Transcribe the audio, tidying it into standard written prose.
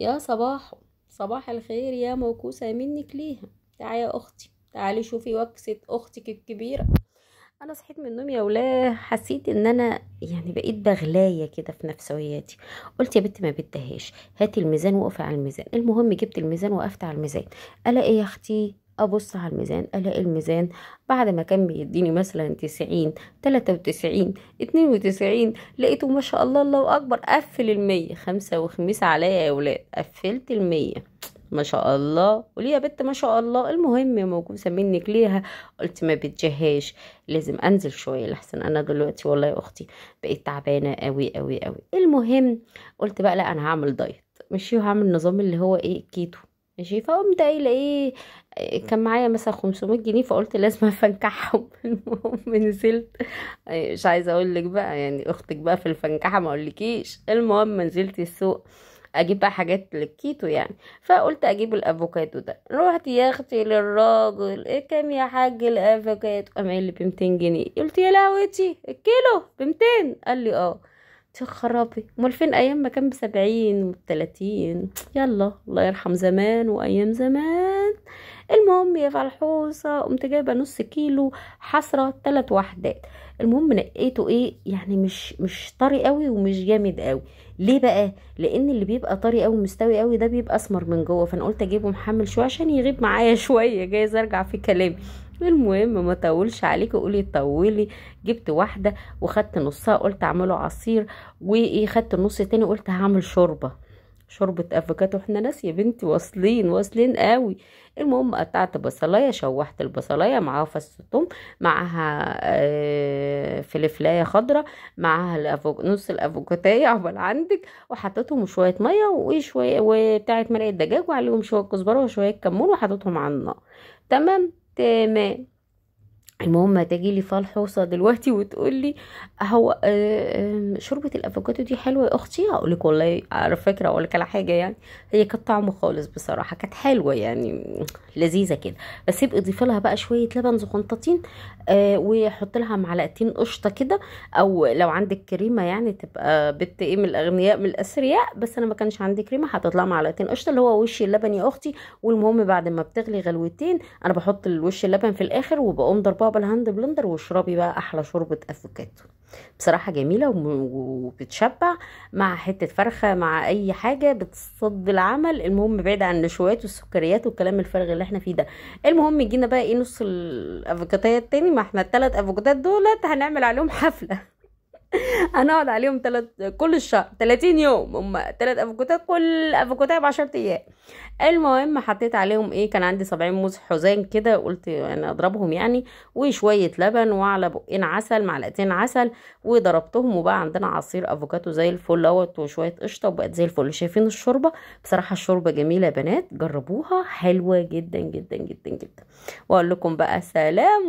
يا صباح، صباح الخير يا موكوسة منك ليها. تعالي يا اختي، تعالي شوفي وكسة اختك الكبيرة. انا صحيت من النوم يا ولاه، حسيت ان انا يعني بقيت بغلاية كده في نفسياتي. قلت يا بنت ما بدهاش، هاتي الميزان وقفي على الميزان. المهم جبت الميزان وقفت على الميزان. الاقي يا اختي ابص على الميزان، الاقي الميزان بعد ما كان بيديني مثلا 90، 93، 92، لقيته ما شاء الله الله اكبر قفل ال100. خمسة وخميس عليا يا ولاد، قفلت ال100. ما شاء الله. وليه يا بنت ما شاء الله؟ المهم يا موجوسة منك ليها. قلت ما بتجهاش، لازم انزل شويه لحسن انا دلوقتي والله يا اختي بقيت تعبانه قوي قوي قوي. المهم قلت بقى لا انا هعمل دايت، ماشي، وهعمل نظام اللي هو ايه كيتو. ماشي، فقمت قايله ايه، كان معايا مثلا 500 جنيه، فقلت لازم افنكحهم. المهم نزلت، مش عايزه اقول لك بقى يعني اختك بقى في الفنكحه ما اقولكيش. المهم نزلت السوق اجيب بقى حاجات للكيتو يعني. فقلت اجيب الافوكادو ده، رحت يا اختي للراجل، ايه كام يا حاج الافوكادو؟ قام قايل لي ب200 جنيه. قلت يا لهوتي، الكيلو ب200؟ قال لي اه. قلت خرابي، امال فين ايام ما كان ب70 و30؟ يلا الله يرحم زمان وايام زمان. المهم يا فلحوصه قمت جايبه نص كيلو حسره 3 وحدات. المهم نقيته ايه يعني، مش طري قوي ومش جامد قوي. ليه بقى؟ لان اللي بيبقى طري قوي مستوي قوي ده بيبقى اسمر من جوه، فانا قلت اجيبه محمل شويه عشان يغيب معايا شويه، جايز ارجع في كلامي. المهم ما طولش عليكي قولي طولي. جبت واحده وخدت نصها قلت اعمله عصير، وايه خدت النص التاني قلت هعمل شوربة افوكاتو. احنا ناس يا بنتي واصلين واصلين قوي. المهم قطعت بصلايه، شوحت البصلايه معاها فص ثوم، معاها فلفلايه خضراء، معاها نص الافوكاتايه عقبال عندك، وحطيتهم شويه ميه وشويه وبتاعه مرقه دجاج، وعليهم شويه كزبره وشويه كمون، وحطيتهم على النار. تمام تمام. المهم هتجي لي فالحوصه دلوقتي وتقول لي هو شوربه الافوكادو دي حلوه يا اختي؟ هقول لك والله على فكره اقول لك على حاجه يعني، هي كانت طعمه خالص بصراحه، كانت حلوه يعني، لذيذه كده. بس يبقى اضيف لها بقى شويه لبن زغنطتين، وحط لها معلقتين قشطه كده، او لو عندك كريمه يعني تبقى بت ايه من الاغنياء من الاثرياء، بس انا ما كانش عندي كريمه، حطيت لها معلقتين قشطه اللي هو وش اللبن يا اختي. والمهم بعد ما بتغلي غلوتين انا بحط الوش اللبن في الاخر، وبقوم ضربها بالهاند بلندر، واشربي بقى احلى شوربه افوكاتو. بصراحه جميله وبتشبع، مع حته فرخه مع اي حاجه بتصد العمل. المهم بعيد عن النشويات والسكريات والكلام الفارغ اللي احنا فيه ده. المهم جينا بقى ايه نص الافوكاتيه التاني، ما احنا ال3 افوكاتات دولت هنعمل عليهم حفله. هنقعد عليهم كل الشهر 30 يوم، هم 3 افوكاتات، كل افوكاتايه ب10 ايام. المهم حطيت عليهم ايه، كان عندي 70 موز حزام كده، قلت يعني اضربهم يعني، وشويه لبن، وعلى بقين عسل، معلقتين عسل، وضربتهم، وبقى عندنا عصير افوكاتو زي الفل اهوت، وشويه قشطه، وبقت زي الفل. شايفين الشوربه؟ بصراحه الشوربه جميله يا بنات، جربوها حلوه جدا جدا جدا جدا. واقول لكم بقى سلام.